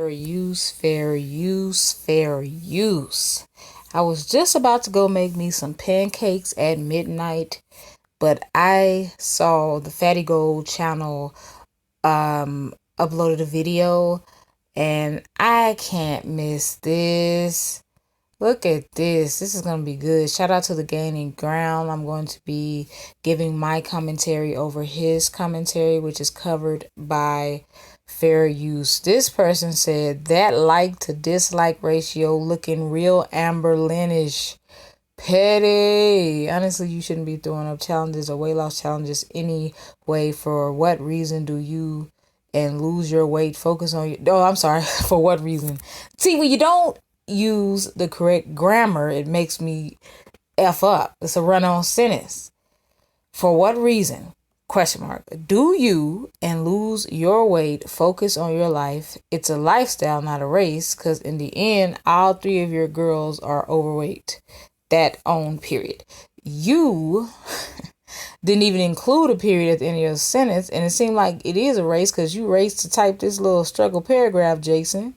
Fair use, fair use, fair use. I was just about to go make me some pancakes at midnight, but I saw the Fatty Gold channel uploaded a video, and I can't miss this. Look at this. This is going to be good. Shout out to the Gaining Ground. I'm going to be giving my commentary over his commentary, which is covered by Fair Use. This person said that like to dislike ratio looking real Amber Lynnish. Petty. Honestly, you shouldn't be throwing up challenges or weight loss challenges anyway. For what reason do you and lose your weight? Focus on your... Oh, I'm sorry. For what reason? See, when you don't use the correct grammar, it makes me F up. It's a run-on sentence. For what reason? Question mark. Do you and lose your weight? Focus on your life. It's a lifestyle, not a race, because in the end, all three of your girls are overweight. That on period. You didn't even include a period at the end of your sentence, and it seemed like it is a race because you raced to type this little struggle paragraph, Jason.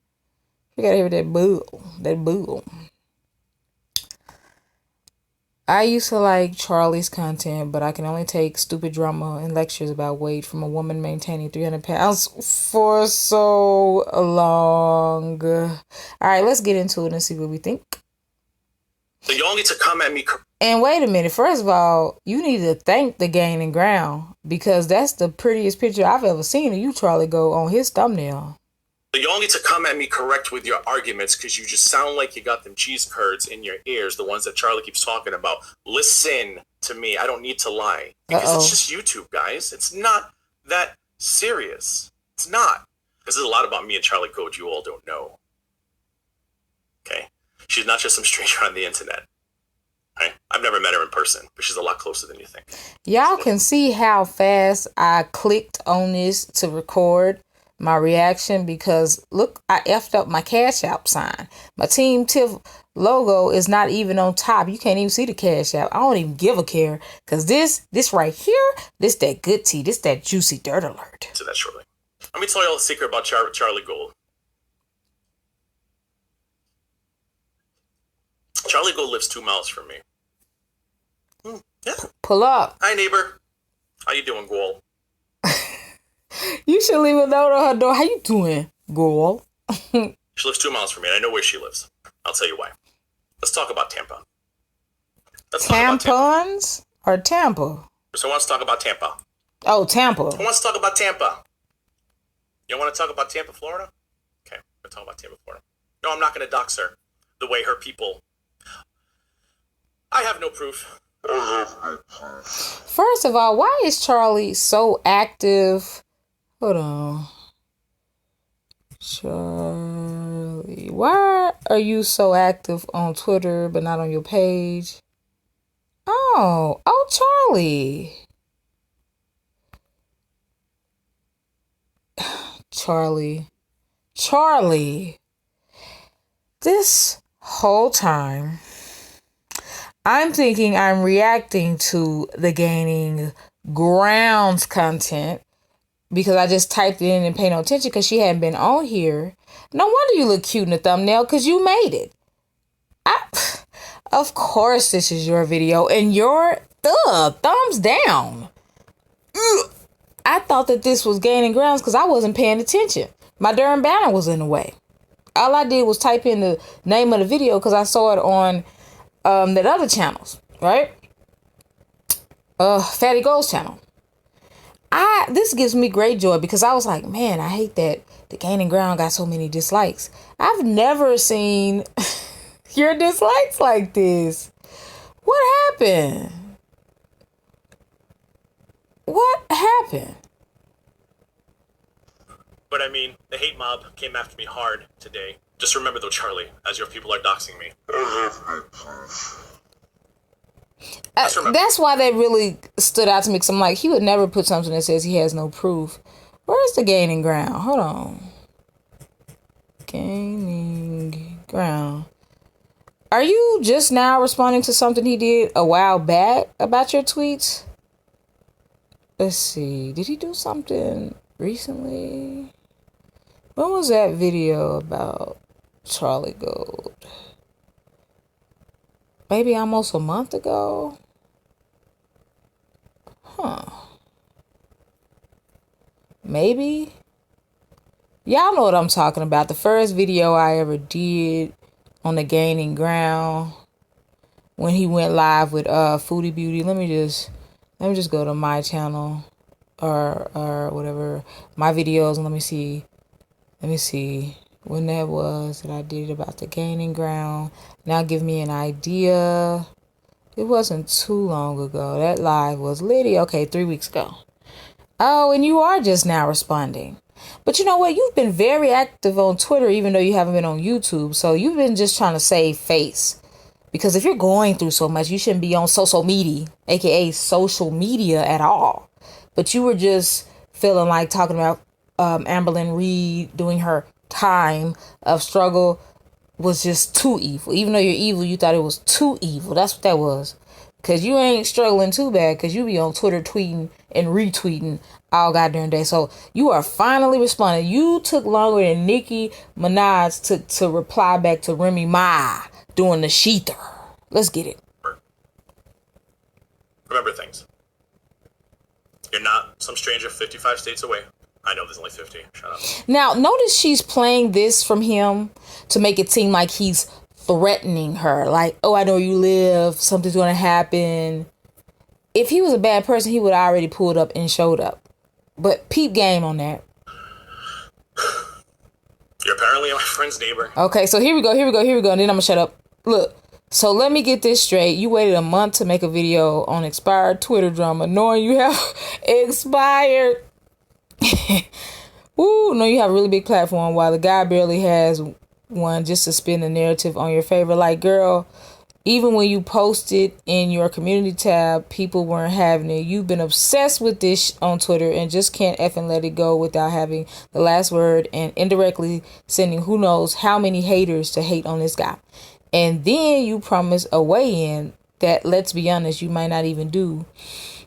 You gotta hear that bull. I used to like Charlie's content, but I can only take stupid drama and lectures about weight from a woman maintaining 300 pounds for so long. All right, let's get into it and see what we think. So y'all need to come at me. And wait a minute. First of all, you need to thank the Gaining Ground, because that's the prettiest picture I've ever seen of you, Charlie, go on his thumbnail. So y'all need to come at me correct with your arguments, because you just sound like you got them cheese curds in your ears, the ones that Charlie keeps talking about. Listen to me. I don't need to lie. Because It's just YouTube, guys. It's not that serious. It's not. Because there's a lot about me and Charlie Code you all don't know. Okay? She's not just some stranger on the internet. Right? I've never met her in person, but she's a lot closer than you think. Y'all can see how fast I clicked on this to record my reaction, because look, I effed up my Cash App sign. My Team Tiff logo is not even on top. You can't even see the Cash App. I don't even give a care, because this right here, this that good tea, this that juicy dirt alert. So that's shortly. Let me tell you all a secret about Charlie Gold. Charlie Gold lives 2 miles from me. Yeah. Pull up. Hi, neighbor. How you doing, Goal? You should leave a note on her door. How you doing, Goal? She lives 2 miles from me, and I know where she lives. I'll tell you why. Let's talk about Tampa. Tampons or Tampa? So I want to talk about Tampa. Oh, Tampa. I want to talk about Tampa. You want to talk about Tampa, Florida? Okay, we're talking about Tampa, Florida. No, I'm not going to dox her the way her people... I have no proof. First of all, why is Charlie so active? Hold on. Charlie, why are you so active on Twitter but not on your page? Oh, Charlie. Charlie. This whole time, I'm thinking I'm reacting to the Gaining Grounds content because I just typed it in and paid no attention because she hadn't been on here. No wonder you look cute in the thumbnail, because you made it. Of course this is your video, and your thumbs down. I thought that this was Gaining Grounds because I wasn't paying attention. My darn banner was in the way. All I did was type in the name of the video because I saw it on that other channels, right? Fatty Gold's channel. This gives me great joy because I was like, man, I hate that the Gaining Ground got so many dislikes. I've never seen your dislikes like this. What happened? What happened? But I mean, the hate mob came after me hard today. Just remember though, Charlie, as your people are doxing me. That's why that really stood out to me, because I'm like, he would never put something that says he has no proof. Where's the Gaining Ground? Hold on. Gaining Ground. Are you just now responding to something he did a while back about your tweets? Let's see. Did he do something recently? When was that video about Charlie Gold? Maybe almost a month ago? Huh. Maybe? Y'all know what I'm talking about. The first video I ever did on the Gaining Ground, when he went live with Foodie Beauty. Let me just go to my channel or whatever, my videos, and let me see when that was that I did it about the Gaining Ground. Now give me an idea. It wasn't too long ago. That live was Liddy. Okay, 3 weeks ago. Oh, and you are just now responding. But you know what? You've been very active on Twitter, even though you haven't been on YouTube. So you've been just trying to save face. Because if you're going through so much, you shouldn't be on social media, aka social media at all. But you were just feeling like talking about Amberlynn Reed doing her time of struggle was just too evil. Even though you're evil, you thought it was too evil. That's what that was. Because you ain't struggling too bad, because you be on Twitter tweeting and retweeting all goddamn day. So you are finally responding. You took longer than Nicki Minaj took to reply back to Remy Ma doing the Sheether. Let's get it. Remember things. You're not some stranger 55 states away. I know there's only 50. Shut up. Now, notice she's playing this from him to make it seem like he's threatening her. Like, oh, I know you live. Something's going to happen. If he was a bad person, he would have already pulled up and showed up. But peep game on that. You're apparently my friend's neighbor. Okay, so here we go. And then I'm going to shut up. Look. So let me get this straight. You waited a month to make a video on expired Twitter drama, knowing you have expired. Woo, no, you have a really big platform while the guy barely has one, just to spin the narrative on your favor. Like, girl, even when you posted in your community tab, people weren't having it. You've been obsessed with this on Twitter and just can't effing let it go without having the last word and indirectly sending who knows how many haters to hate on this guy. And then you promise a weigh-in that, let's be honest, you might not even do.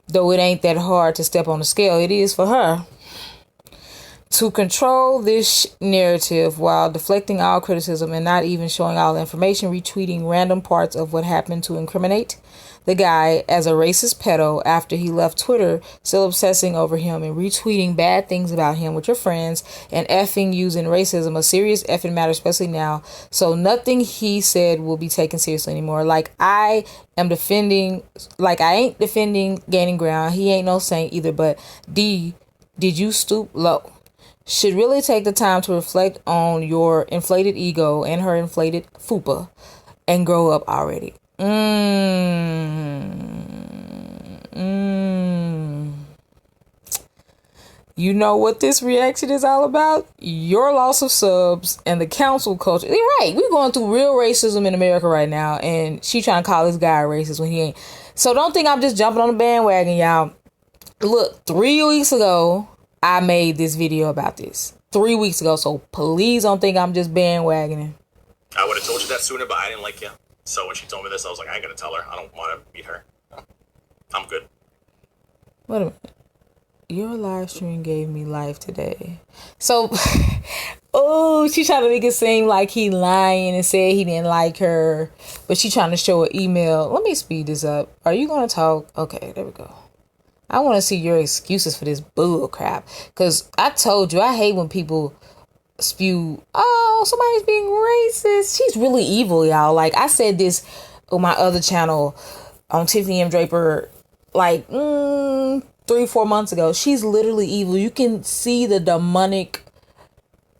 Though it ain't that hard to step on the scale. It is for her. To control this narrative while deflecting all criticism and not even showing all the information, retweeting random parts of what happened to incriminate the guy as a racist pedo after he left Twitter, still obsessing over him and retweeting bad things about him with your friends and effing using racism, a serious effing matter, especially now. So nothing he said will be taken seriously anymore. Like I ain't defending Gaining Ground. He ain't no saint either, but did you stoop low? Should really take the time to reflect on your inflated ego and her inflated fupa and grow up already. You know what this reaction is all about? Your loss of subs and the council culture. You're right. We're going through real racism in America right now, and she trying to call this guy racist when he ain't. So don't think I'm just jumping on the bandwagon, y'all. Look, 3 weeks ago, I made this video about this. 3 weeks ago, so please don't think I'm just bandwagoning. I would have told you that sooner, but I didn't like you. So when she told me this, I was like, I ain't gonna tell her. I don't want to meet her. I'm good. Wait a minute. Your live stream gave me life today. So, oh, she trying to make it seem like he lying and said he didn't like her. But she trying to show an email. Let me speed this up. Are you going to talk? Okay, there we go. I want to see your excuses for this bull crap. Because I told you, I hate when people spew, oh, somebody's being racist. She's really evil, y'all. Like, I said this on my other channel on Tiffany M. Draper, like, 3-4 months ago. She's literally evil. You can see the demonic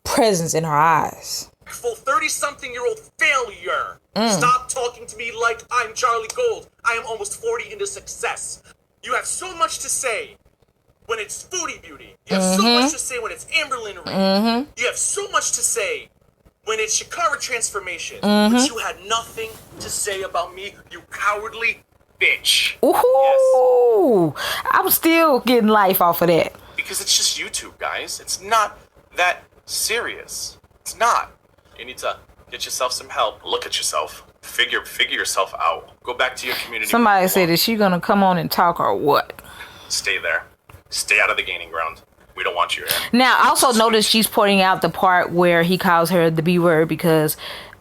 presence in her eyes. Full 30-something-year-old failure. Stop talking to me like I'm Charlie Gold. I am almost 40 into success. You have so much to say when it's Foodie Beauty. You have so much to say when it's Amberlynn Reed. You have so much to say when it's Shakara Transformation. But you had nothing to say about me, you cowardly bitch. Ooh, yes. I'm still getting life off of that. Because it's just YouTube, guys. It's not that serious. It's not. You need to get yourself some help. Look at yourself. Figure yourself out. Go back to your community. Somebody said, is she gonna come on and talk or what? Stay there. Stay out of the Gaining Ground. We don't want you here. Now, also notice she's pointing out the part where he calls her the B word, because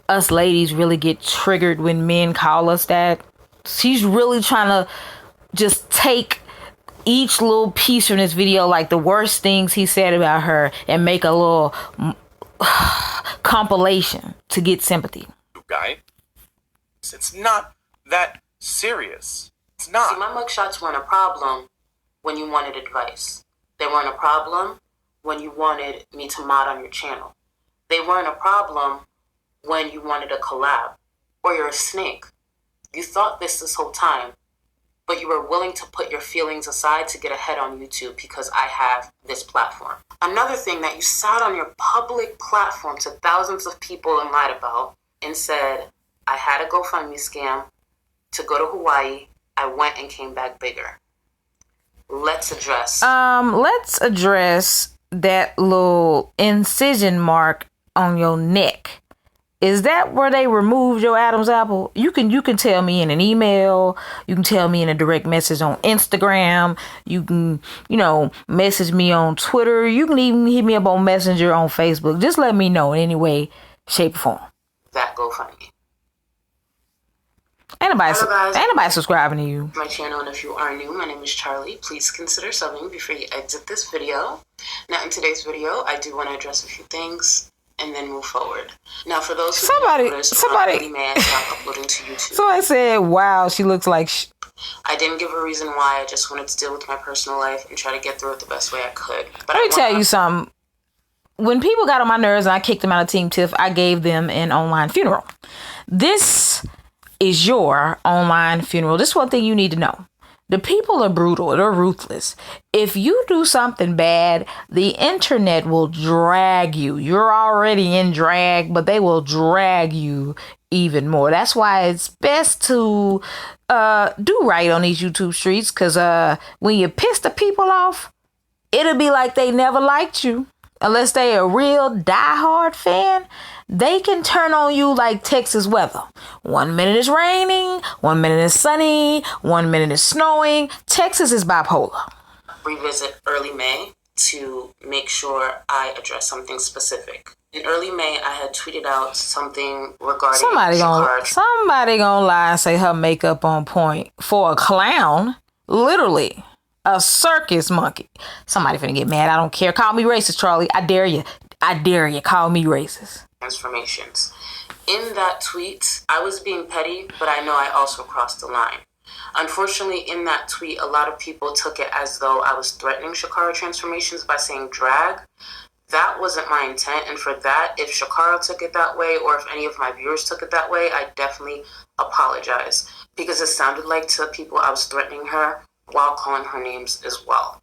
us ladies really get triggered when men call us that. She's really trying to just take each little piece from this video, like the worst things he said about her, and make a little compilation to get sympathy. Guy, it's not that serious. It's not. See, my mugshots weren't a problem when you wanted advice. They weren't a problem when you wanted me to mod on your channel. They weren't a problem when you wanted a collab, or you're a snake. You thought this whole time, but you were willing to put your feelings aside to get ahead on YouTube because I have this platform. Another thing that you sat on your public platform to thousands of people and lied about and said, I had a GoFundMe scam to go to Hawaii. I went and came back bigger. Let's address that little incision mark on your neck. Is that where they removed your Adam's apple? You can tell me in an email. You can tell me in a direct message on Instagram. You can, message me on Twitter. You can even hit me up on Messenger on Facebook. Just let me know in any way, shape, or form. That GoFundMe. Ain't nobody subscribing to you. My channel, and if you are new, my name is Charlie. Please consider subbing before you exit this video. Now, in today's video, I do want to address a few things and then move forward. Now, for those who somebody may stop uploading to YouTube. Somebody said, "Wow, she looks like." I didn't give a reason why. I just wanted to deal with my personal life and try to get through it the best way I could. But let me tell you something. When people got on my nerves and I kicked them out of Team Tiff, I gave them an online funeral. This is your online funeral. This is one thing you need to know. The people are brutal. They're ruthless. If you do something bad, the internet will drag you. You're already in drag, but they will drag you even more. That's why it's best to do right on these YouTube streets, because when you piss the people off, it'll be like they never liked you. Unless they a real diehard fan, they can turn on you like Texas weather. 1 minute it's raining, 1 minute it's sunny, 1 minute it's snowing. Texas is bipolar. Revisit early May to make sure I address something specific. In early May, I had tweeted out something regarding somebody gonna lie and say her makeup on point for a clown. Literally. A circus monkey. Somebody finna get mad. I don't care. Call me racist, Charlie. I dare you. Call me racist. Transformations. In that tweet, I was being petty, but I know I also crossed the line. Unfortunately, in that tweet, a lot of people took it as though I was threatening Shakara transformations by saying drag. That wasn't my intent, and for that, if Shakara took it that way, or if any of my viewers took it that way, I definitely apologize, because it sounded like to people I was threatening her while calling her names as well.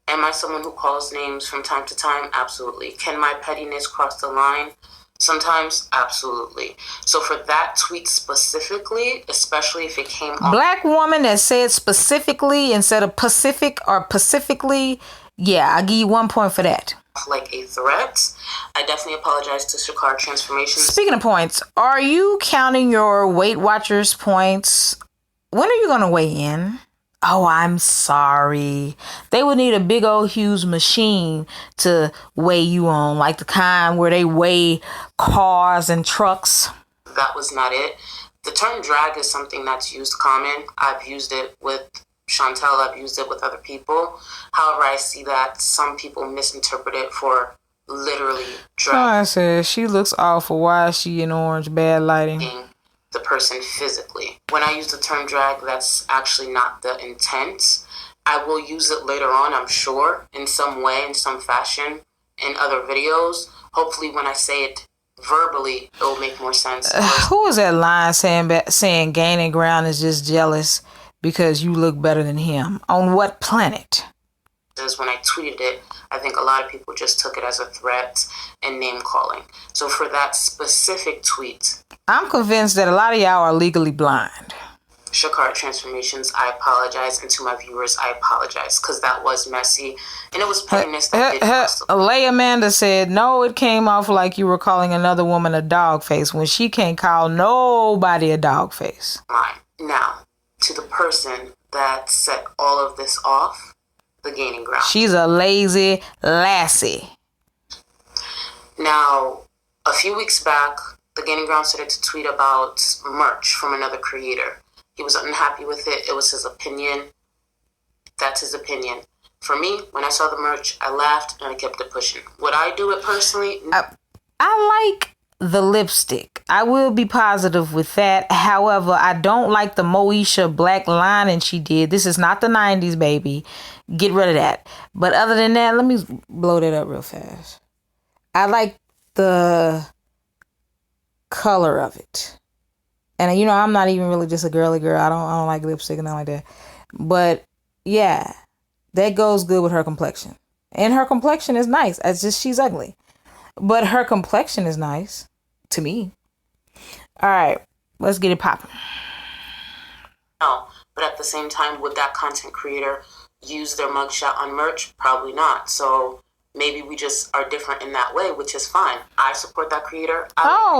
Am I someone who calls names from time to time? Absolutely. Can my pettiness cross the line? Sometimes, absolutely. So for that tweet specifically, especially if it came on... Black woman that said specifically instead of Pacific or pacifically, yeah, I'll give you 1 point for that. Like a threat, I definitely apologize to Shakara Transformations. Speaking of points, are you counting your Weight Watchers points? When are you going to weigh in? Oh, I'm sorry. They would need a big old huge machine to weigh you on, like the kind where they weigh cars and trucks. That was not it. The term drag is something that's used common. I've used it with Chantel. I've used it with other people. However, I see that some people misinterpret it for literally drag. Oh, I said, she looks awful. Why is she in orange? Bad lighting. The person physically. When I use the term drag, that's actually not the intent. I will use it later on, I'm sure, in some way, in some fashion, in other videos. Hopefully when I say it verbally, it will make more sense. Who was that line saying gaining ground is just jealous because you look better than him? On what planet? When I tweeted it, I think a lot of people just took it as a threat and name calling. So for that specific tweet, I'm convinced that a lot of y'all are legally blind. Shakara Transformations, I apologize. And to my viewers, I apologize, because that was messy. And it was pettiness that did cost them. Leigh Amanda said, no, it came off like you were calling another woman a dog face when she can't call nobody a dog face. Now, to the person that set all of this off, the Gaining Ground. She's a lazy lassie. Now, a few weeks back, the Gaining Ground started to tweet about merch from another creator. He was unhappy with it. It was his opinion. That's his opinion. For me, when I saw the merch, I laughed and I kept it pushing. Would I do it personally? I like the lipstick. I will be positive with that. However, I don't like the Moesha black lining she did. This is not the 90s, baby. Get rid of that. But other than that, let me blow that up real fast. I like the color of it. And you know, I'm not even really just a girly girl. I don't like lipstick and nothing like that. But yeah, that goes good with her complexion. And her complexion is nice. It's just she's ugly. But her complexion is nice to me. All right, let's get it popping. No, but at the same time, would that content creator use their mugshot on merch? Probably not. So maybe we just are different in that way, which is fine. I support that creator.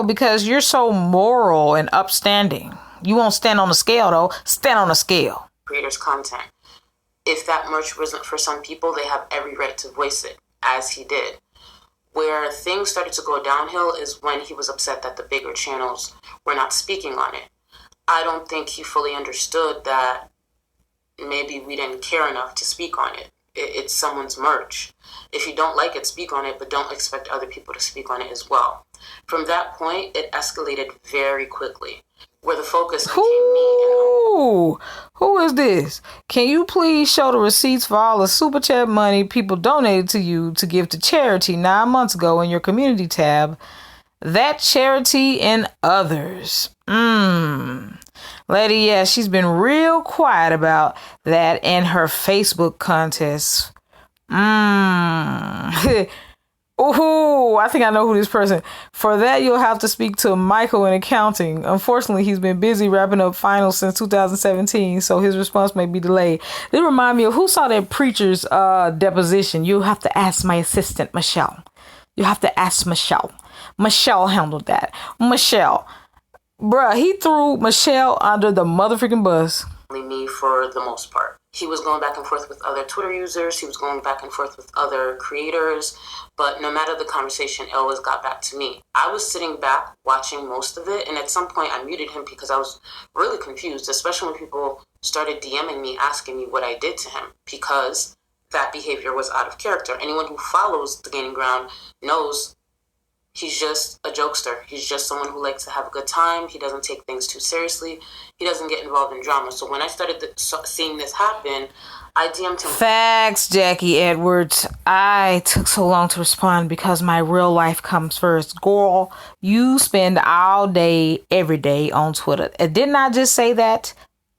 Because you're so moral and upstanding. You won't stand on the scale, though. Stand on the scale. Creator's content. If that merch wasn't for some people, they have every right to voice it, as he did. Where things started to go downhill is when he was upset that the bigger channels were not speaking on it. I don't think he fully understood that maybe we didn't care enough to speak on it. It's someone's merch. If you don't like it, speak on it, but don't expect other people to speak on it as well. From that point, it escalated very quickly, where the focus became me. Who is this? Can you please show the receipts for all the super chat money people donated to you to give to charity 9 months ago in your community tab? That charity and others. Lady, yeah, she's been real quiet about that and her Facebook contests. Oh, I think I know who this person. For that, you'll have to speak to Michael in accounting. Unfortunately, he's been busy wrapping up finals since 2017, so his response may be delayed. This remind me of who saw that preacher's deposition. You'll have to ask my assistant, Michelle. You have to ask Michelle. Michelle handled that. Michelle. Bruh, he threw Michelle under the motherfucking bus. Me for the most part. He was going back and forth with other Twitter users. He was going back and forth with other creators. But no matter the conversation, it always got back to me. I was sitting back watching most of it. And at some point, I muted him because I was really confused, especially when people started DMing me, asking me what I did to him, because that behavior was out of character. Anyone who follows the Gaining Ground knows he's just a jokester. He's just someone who likes to have a good time. He doesn't take things too seriously. He doesn't get involved in drama. So when I started seeing this happen, I DM'd him. Facts, Jackie Edwards. I took so long to respond because my real life comes first. Girl, you spend all day, every day on Twitter. Didn't I just say that?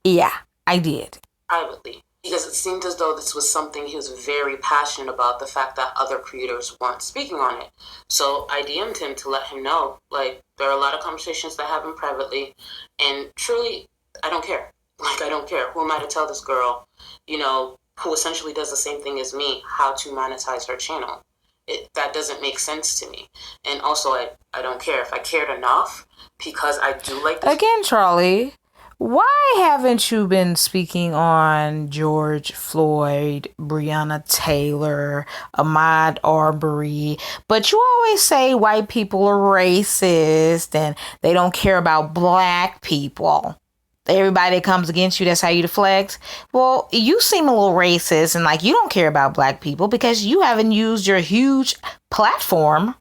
Yeah, I did. Privately. Because it seemed as though this was something he was very passionate about, the fact that other creators weren't speaking on it. So I DM'd him to let him know, like, there are a lot of conversations that happen privately, and truly, I don't care. Like, I don't care. Who am I to tell this girl, you know, who essentially does the same thing as me, how to monetize her channel? That doesn't make sense to me. And also, I don't care. If I cared enough, because I do like this. Again, Charlie, why haven't you been speaking on George Floyd, Breonna Taylor, Ahmaud Arbery? But you always say white people are racist and they don't care about black people. Everybody that comes against you, that's how you deflect. Well, you seem a little racist and like you don't care about black people because you haven't used your huge platform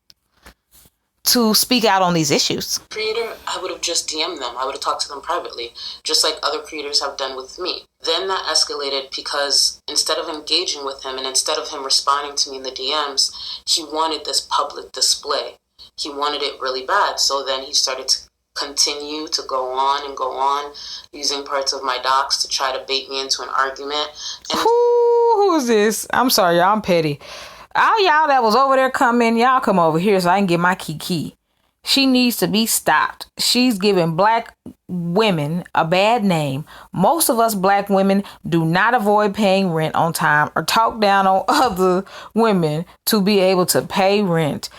to speak out on these issues. Creator, I would have just DM'd them. I would have talked to them privately, just like other creators have done with me. Then that escalated because instead of engaging with him and instead of him responding to me in the DMs, he wanted this public display. He wanted it really bad. So then he started to continue to go on, using parts of my docs to try to bait me into an argument. And who is this? I'm sorry, y'all, I'm petty. All y'all that was over there coming, y'all come over here so I can get my key. She needs to be stopped. She's giving black women a bad name. Most of us black women do not avoid paying rent on time or talk down on other women to be able to pay rent.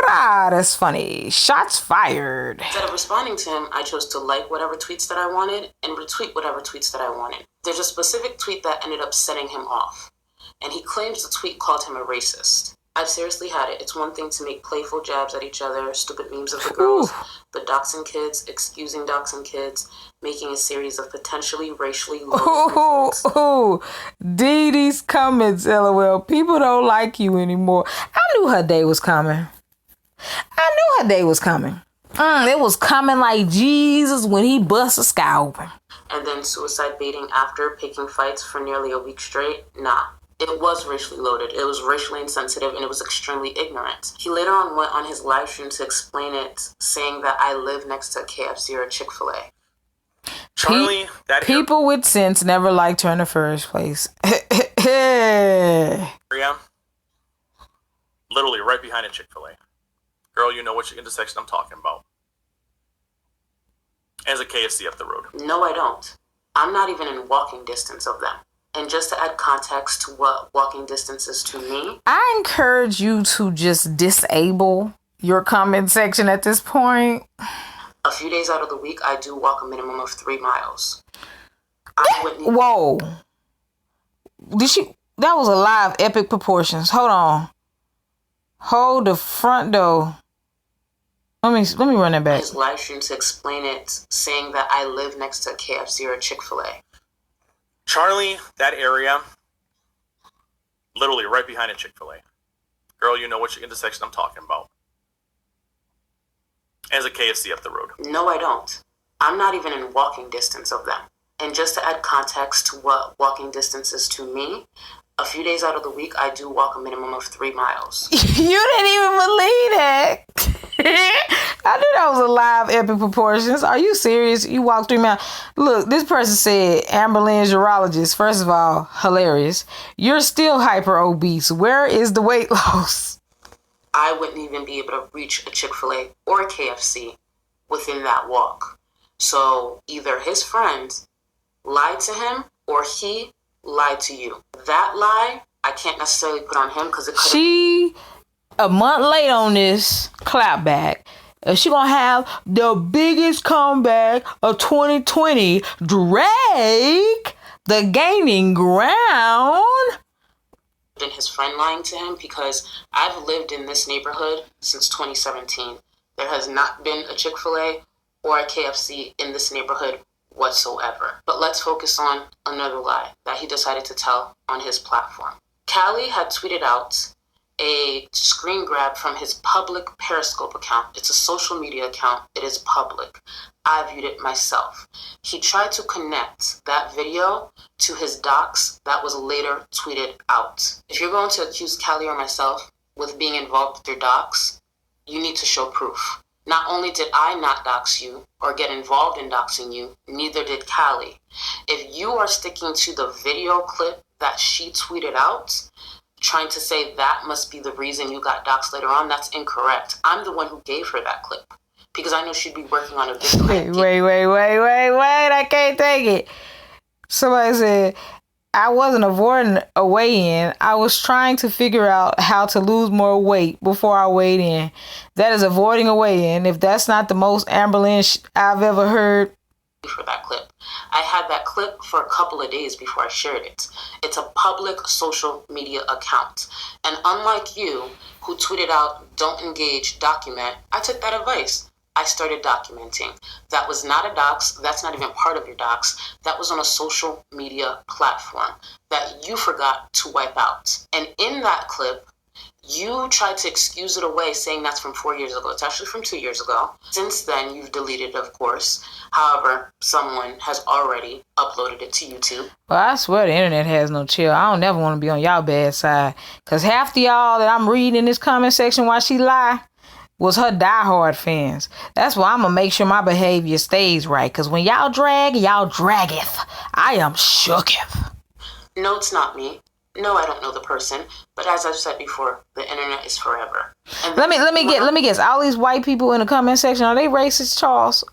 That's funny. Shots fired. Instead of responding to him, I chose to like whatever tweets that I wanted and retweet whatever tweets that I wanted. There's a specific tweet that ended up setting him off. and he claims the tweet called him a racist. I've seriously had it. It's one thing to make playful jabs at each other, stupid memes of the girls, but doxing kids, excusing doxing kids, making a series of potentially racially loaded Dee Dee's comments, LOL. People don't like you anymore. I knew her day was coming. It was coming like Jesus when he bust the sky open. And then suicide baiting after, picking fights for nearly a week straight? Nah. It was racially loaded, it was racially insensitive, and it was extremely ignorant. He later on went on his live stream to explain it, saying that I live next to a KFC or a Chick-fil-A. Charlie, people with sense never liked her in the first place. Area, literally right behind a Chick-fil-A. Girl, you know which intersection I'm talking about. There's a KFC up the road. No, I don't. I'm not even in walking distance of them. And just to add context to what walking distance is to me, I encourage you to just disable your comment section at this point. A few days out of the week, I do walk a minimum of 3 miles. Whoa. That was a live epic proportions. Hold on. Hold the front door. Let me run that back. His live stream to explain it, saying that I live next to a KFC or a Chick-fil-A. Charlie, that area, literally right behind a Chick-fil-A. Girl, you know which intersection I'm talking about. There's a KFC up the road. No, I don't. I'm not even in walking distance of them. And just to add context to what walking distance is to me, a few days out of the week, I do walk a minimum of 3 miles. You didn't even believe that. I knew that was a live epic proportions. Are you serious? You walk 3 miles. Look, this person said, Amber Lynn's urologist. First of all, hilarious. You're still hyper obese. Where is the weight loss? I wouldn't even be able to reach a Chick-fil-A or a KFC within that walk. So either his friends lied to him or he lied to you. That lie, I can't necessarily put on him because it could. She, a month late on this clapback, she gonna have the biggest comeback of 2020. Drake, the gaining ground. And his friend lying to him, because I've lived in this neighborhood since 2017. There has not been a Chick-fil-A or a KFC in this neighborhood whatsoever. But let's focus on another lie that he decided to tell on his platform. Callie had tweeted out a screen grab from his public Periscope account. It's a social media account. It is public. I viewed it myself. He tried to connect that video to his docs that was later tweeted out. If you're going to accuse Callie or myself with being involved with your docs, you need to show proof. Not only did I not dox you or get involved in doxing you, neither did Callie. If you are sticking to the video clip that she tweeted out, trying to say that must be the reason you got doxed later on, that's incorrect. I'm the one who gave her that clip because I know she'd be working on a video. Wait. I can't take it. Somebody said, I wasn't avoiding a weigh-in. I was trying to figure out how to lose more weight before I weighed in. That is avoiding a weigh-in. If that's not the most Amber Lynn I've ever heard. For that clip. I had that clip for a couple of days before I shared it. It's a public social media account. And unlike you, who tweeted out, don't engage, document, I took that advice. I started documenting. That was not a dox. That's not even part of your docs. That was on a social media platform that you forgot to wipe out. And in that clip, you tried to excuse it away, saying that's from 4 years ago. It's actually from 2 years ago. Since then, you've deleted it, of course. However, someone has already uploaded it to YouTube. Well, I swear the internet has no chill. I don't never want to be on y'all bad side. Because half the y'all that I'm reading in this comment section while she lie was her diehard fans. That's why I'm going to make sure my behavior stays right. Because when y'all drag, y'all draggeth. I am shooketh. No, it's not me. No, I don't know the person. But as I've said before, the internet is forever. And let me guess. All these white people in the comment section, are they racist, Charles?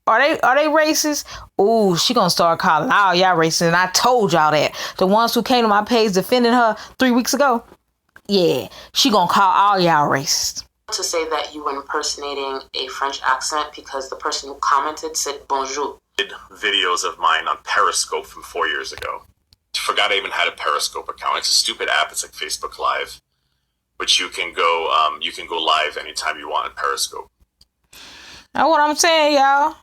Are they racist? Ooh, she gonna start calling all y'all racist. And I told y'all that. The ones who came to my page defending her 3 weeks ago. Yeah, she gonna call all y'all racist. To say that you were impersonating a French accent because the person who commented said bonjour. Videos of mine on Periscope from 4 years ago. forgot I even had a Periscope account. It's a stupid app. It's like Facebook Live, but you can go live anytime you want on Periscope. Now what I'm saying, y'all,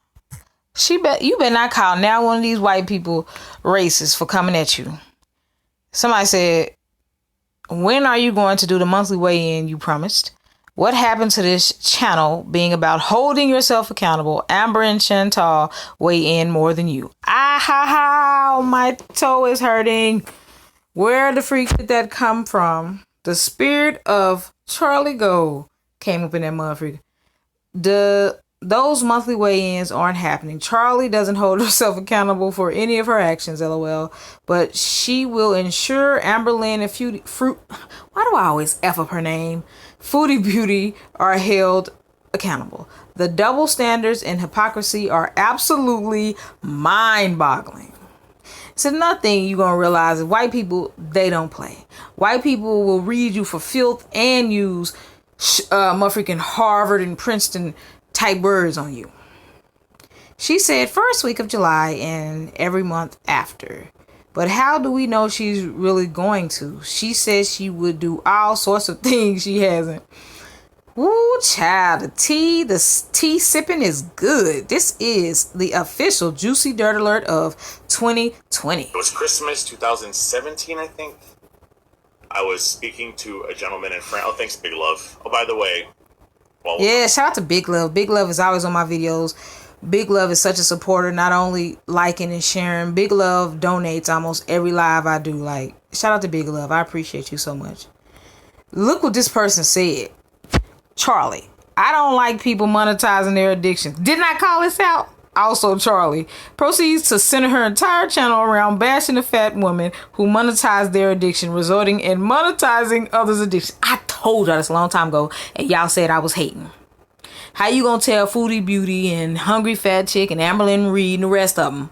you better not call now one of these white people racist for coming at you. Somebody said, when are you going to do the monthly weigh-in you promised? What happened to this channel being about holding yourself accountable? Amber and Chantal weigh in more than you. My toe is hurting. Where the freak did that come from? The spirit of Charlie Gold came up in that motherfucker. Those monthly weigh-ins aren't happening. Charlie doesn't hold herself accountable for any of her actions, lol. But she will ensure Amberlynn and Fruit. Why do I always F up her name? Foodie Beauty are held accountable. The double standards and hypocrisy are absolutely mind-boggling. It's another thing you're going to realize is white people, they don't play. White people will read you for filth and use motherfucking Harvard and Princeton type words on you. She said first week of July and every month after. But how do we know she's really going to? She says she would do all sorts of things she hasn't. Woo, child, the tea sipping is good. This is the official Juicy Dirt Alert of 2020. It was Christmas 2017, I think. I was speaking to a gentleman in France. Oh, thanks, Big Love. Oh, by the way. Yeah, shout out to Big Love. Big Love is always on my videos. Big Love is such a supporter, not only liking and sharing. Big Love donates almost every live I do. Like, shout out to Big Love. I appreciate you so much. Look what this person said. Charlie, I don't like people monetizing their addictions. Didn't I call this out? Also, Charlie proceeds to center her entire channel around bashing a fat woman who monetized their addiction, resulting in monetizing others' addiction. I told y'all this a long time ago, and y'all said I was hating. How you gonna tell Foodie Beauty and Hungry Fat Chick and Amberlynn Reed and the rest of them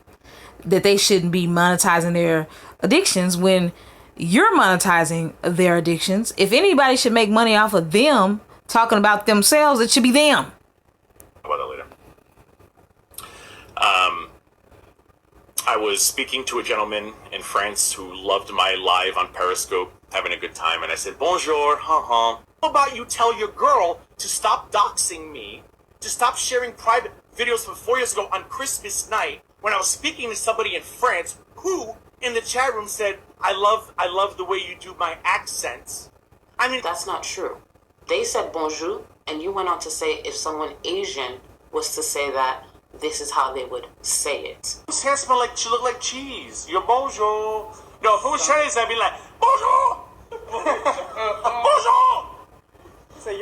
that they shouldn't be monetizing their addictions when you're monetizing their addictions? If anybody should make money off of them talking about themselves, it should be them. About that later. I was speaking to a gentleman in France who loved my live on Periscope, having a good time, and I said, bonjour, How about you tell your girl to stop doxing me, to stop sharing private videos from 4 years ago on Christmas night when I was speaking to somebody in France who, in the chat room, said, I love the way you do my accents. I mean, that's not true. They said bonjour, and you went on to say if someone Asian was to say that, this is how they would say it. His hair smell like, look like cheese. You're bonjour. No, if it was Chinese, I'd be like, bonjour! Bonjour!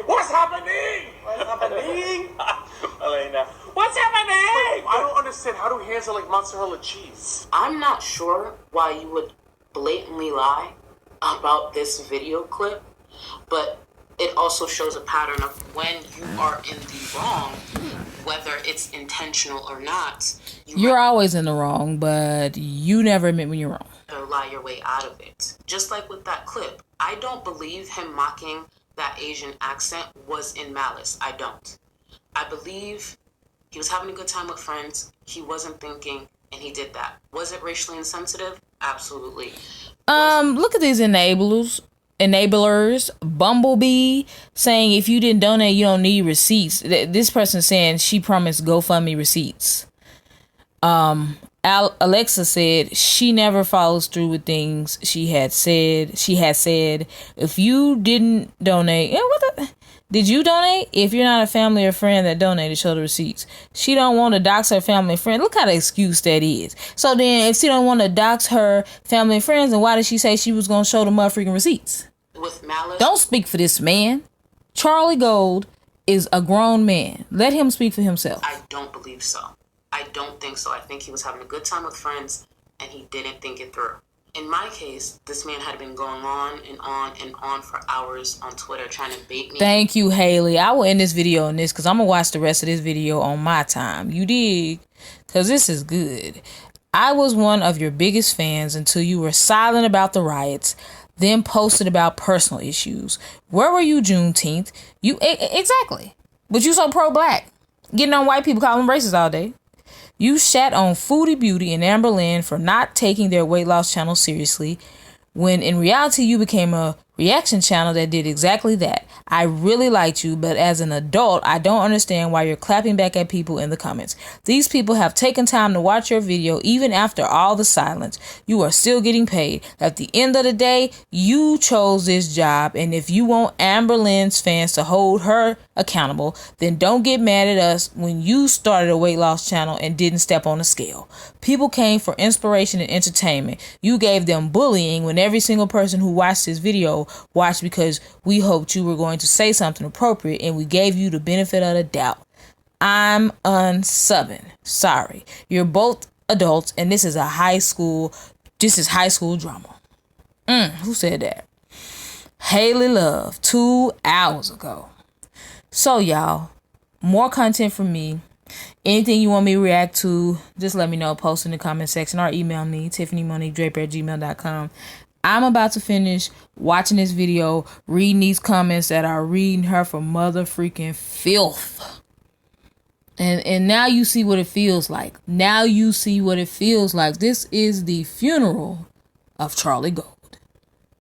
What's happening? What's happening? Elena. What's happening? I don't understand. How do hands look like mozzarella cheese? I'm not sure why you would blatantly lie about this video clip, but it also shows a pattern of when you are in the wrong, whether it's intentional or not. You're always in the wrong, but you never admit when you're wrong. Or lie your way out of it. Just like with that clip, I don't believe him mocking that Asian accent was in malice. I don't. I believe he was having a good time with friends. He wasn't thinking, and he did that. Was it racially insensitive? Absolutely. Look at these enablers. Bumblebee saying if you didn't donate, you don't need receipts. This person saying she promised GoFundMe receipts. Alexa said she never follows through with things she had said. If you didn't donate, did you donate? If you're not a family or friend that donated, show the receipts. She don't want to dox her family and friend. Look how the excuse that is. So then if she don't want to dox her family and friends, then why did she say she was going to show the motherfucking receipts? With malice. Don't speak for this man. Charlie Gold is a grown man. Let him speak for himself. I don't believe so. I don't think so. I think he was having a good time with friends and he didn't think it through. In my case, this man had been going on and on and on for hours on Twitter trying to bait me. Thank you, Haley. I will end this video on this because I'm going to watch the rest of this video on my time. You dig? Because this is good. I was one of your biggest fans until you were silent about the riots, then posted about personal issues. Where were you Juneteenth? Exactly. But you so pro-black. Getting on white people calling them racist all day. You shat on Foodie Beauty and Amber Lynn for not taking their weight loss channel seriously, when in reality you became a reaction channel that did exactly that. I really liked you, but as an adult, I don't understand why you're clapping back at people in the comments. These people have taken time to watch your video even after all the silence. You are still getting paid. At the end of the day, you chose this job, and if you want Amber Lynn's fans to hold her accountable, then don't get mad at us when you started a weight loss channel and didn't step on the scale. People came for inspiration and entertainment. You gave them bullying when every single person who watched this video watched because we hoped you were going to say something appropriate and we gave you the benefit of the doubt. I'm unsubbing. Sorry. You're both adults and this is high school drama. Who said that? Haley Love, 2 hours ago. So y'all, more content from me. Anything you want me to react to, just let me know. Post in the comment section or email me, TiffanyMoniqueDraper@gmail.com. I'm about to finish watching this video, reading these comments that are reading her for mother freaking filth. And now you see what it feels like. Now you see what it feels like. This is the funeral of Charlie Gold.